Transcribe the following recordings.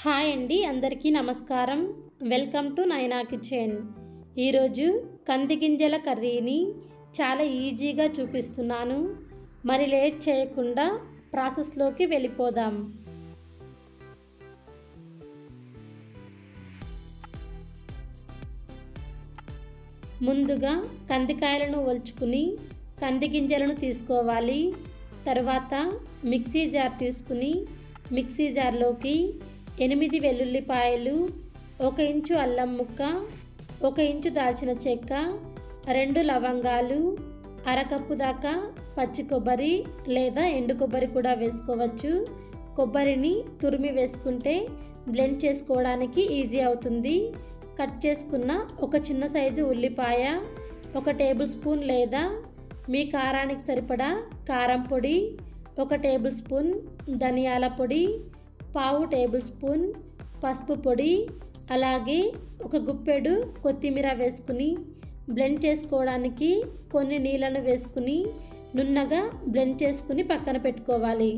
Hi అండి, అందరికీ నమస్కారం. వెల్కమ్ టు నైనా కిచెన్. ఈరోజు కంది గింజల కర్రీని చాలా ఈజీగా చూపిస్తున్నాను. మరి లేట్ చేయకుండా ప్రాసెస్లోకి వెళ్ళిపోదాం. ముందుగా కందికాయలను ఒలుచుకుని కంది గింజలను తీసుకోవాలి. తర్వాత మిక్సీ జార్ తీసుకుని మిక్సీ జార్లోకి 8 వెల్లుల్లిపాయలు, 1 ఇంచు అల్లం ముక్క, 1 ఇంచు దాల్చిన చెక్క, 2 లవంగాలు, అరకప్పు దాకా పచ్చి కొబ్బరి లేదా ఎండు కొబ్బరి కూడా వేసుకోవచ్చు. కొబ్బరిని తురిమి వేసుకుంటే బ్లెండ్ చేసుకోవడానికి ఈజీ అవుతుంది. కట్ చేసుకున్న ఒక చిన్న సైజు ఉల్లిపాయ, 1 టేబుల్ స్పూన్ లేదా మీ కారానికి సరిపడా కారం పొడి, 1 టేబుల్ స్పూన్ ధనియాల పొడి, 1/2 టేబుల్ స్పూన్ పసుపు పొడి, అలాగే 1 గుప్పెడు కొత్తిమీర వేసుకుని బ్లెండ్ చేసుకోవడానికి కొన్ని నీళ్ళను వేసుకుని నున్నగా బ్లెండ్ చేసుకుని పక్కన పెట్టుకోవాలి.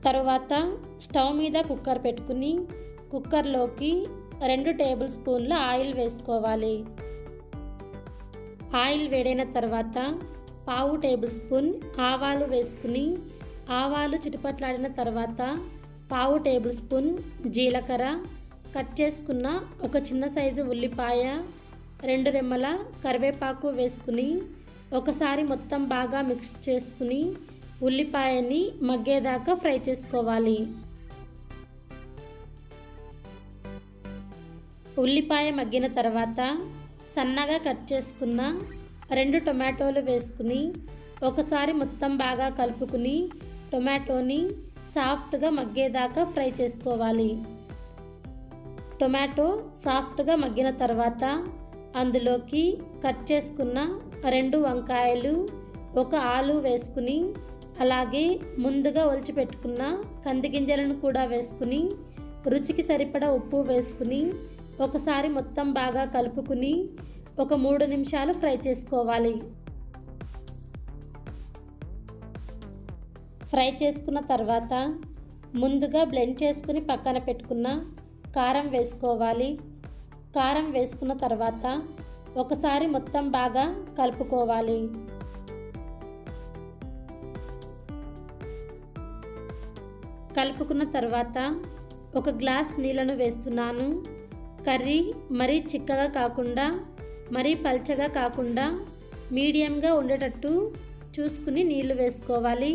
తరువాత స్టవ్ మీద కుక్కర్ పెట్టుకుని కుక్కర్లోకి 2 టేబుల్ స్పూన్ల ఆయిల్ వేసుకోవాలి. ఆయిల్ వేడైన తర్వాత 1/2 టేబుల్ స్పూన్ ఆవాలు వేసుకుని ఆవాలు చిటపట్లాడిన తర్వాత 1/2 టేబుల్ స్పూన్ జీలకర్ర, కట్ చేసుకున్న ఒక చిన్న సైజు ఉల్లిపాయ, 2 రెమ్మల కరివేపాకు వేసుకుని ఒకసారి మొత్తం బాగా మిక్స్ చేసుకుని ఉల్లిపాయని మగ్గేదాకా ఫ్రై చేసుకోవాలి. ఉల్లిపాయ మగ్గిన తర్వాత సన్నగా కట్ చేసుకున్న 2 టొమాటోలు వేసుకుని ఒకసారి మొత్తం బాగా కలుపుకుని టొమాటోని సాఫ్ట్గా మగ్గేదాకా ఫ్రై చేసుకోవాలి. టొమాటో సాఫ్ట్గా మగ్గిన తర్వాత అందులోకి కట్ చేసుకున్న 2 వంకాయలు, 1 ఆలు వేసుకుని అలాగే ముందుగా ఒలిచి పెట్టుకున్న కంది గింజలను కూడా వేసుకుని రుచికి సరిపడా ఉప్పు వేసుకుని ఒకసారి మొత్తం బాగా కలుపుకుని ఒక 3 నిమిషాలు ఫ్రై చేసుకోవాలి. ఫ్రై చేసుకున్న తర్వాత ముందుగా బ్లెండ్ చేసుకుని పక్కన పెట్టుకున్న కారం వేసుకోవాలి. కారం వేసుకున్న తర్వాత ఒకసారి మొత్తం బాగా కలుపుకోవాలి. కలుపుకున్న తర్వాత 1 గ్లాస్ నీళ్ళను వేస్తున్నాను. కర్రీ మరీ చిక్కగా కాకుండా మరీ పల్చగా కాకుండా మీడియంగా ఉండేటట్టు చూసుకుని నీళ్లు వేసుకోవాలి.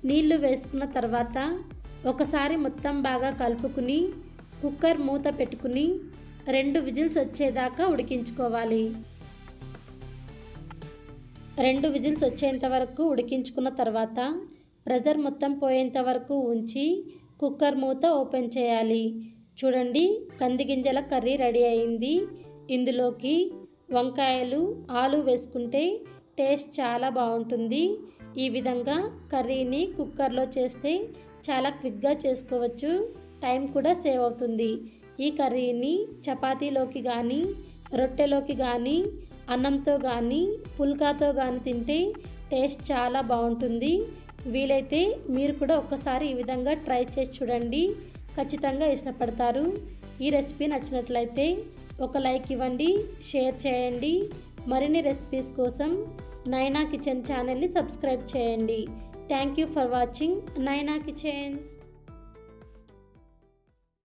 నీళ్లు వేసుకున్న తర్వాత ఒకసారి మొత్తం బాగా కలుపుకుని కుక్కర్ మూత పెట్టుకుని 2 విజిల్స్ వచ్చేదాకా ఉడికించుకోవాలి. 2 విజిల్స్ వచ్చేంత వరకు ఉడికించుకున్న తర్వాత ప్రెషర్ మొత్తం పోయేంత వరకు ఉంచి కుక్కర్ మూత ఓపెన్ చేయాలి. చూడండి, కంది గింజల కర్రీ రెడీ అయింది. ఇందులోకి వంకాయలు, ఆలు వేసుకుంటే టేస్ట్ చాలా బాగుంటుంది. ఈ విధంగా కర్రీని కుక్కర్లో చేస్తే చాలా క్విక్గా చేసుకోవచ్చు, టైం కూడా సేవ్ అవుతుంది. ఈ కర్రీని చపాతీలోకి కానీ రొట్టెలోకి కానీ అన్నంతో కానీ పుల్కాతో కానీ తింటే టేస్ట్ చాలా బాగుంటుంది. వీలైతే మీరు కూడా ఒక్కసారి ఈ విధంగా ట్రై చేసి చూడండి, ఖచ్చితంగా ఇష్టపడతారు. ఈ రెసిపీ నచ్చినట్లయితే ఒక లైక్ ఇవ్వండి, షేర్ చేయండి. మరిన్ని రెసిపీస్ కోసం నైనా కిచెన్ ఛానల్ని సబ్స్క్రైబ్ చేయండి. థ్యాంక్ యూ ఫర్ వాచింగ్ నైనా కిచెన్.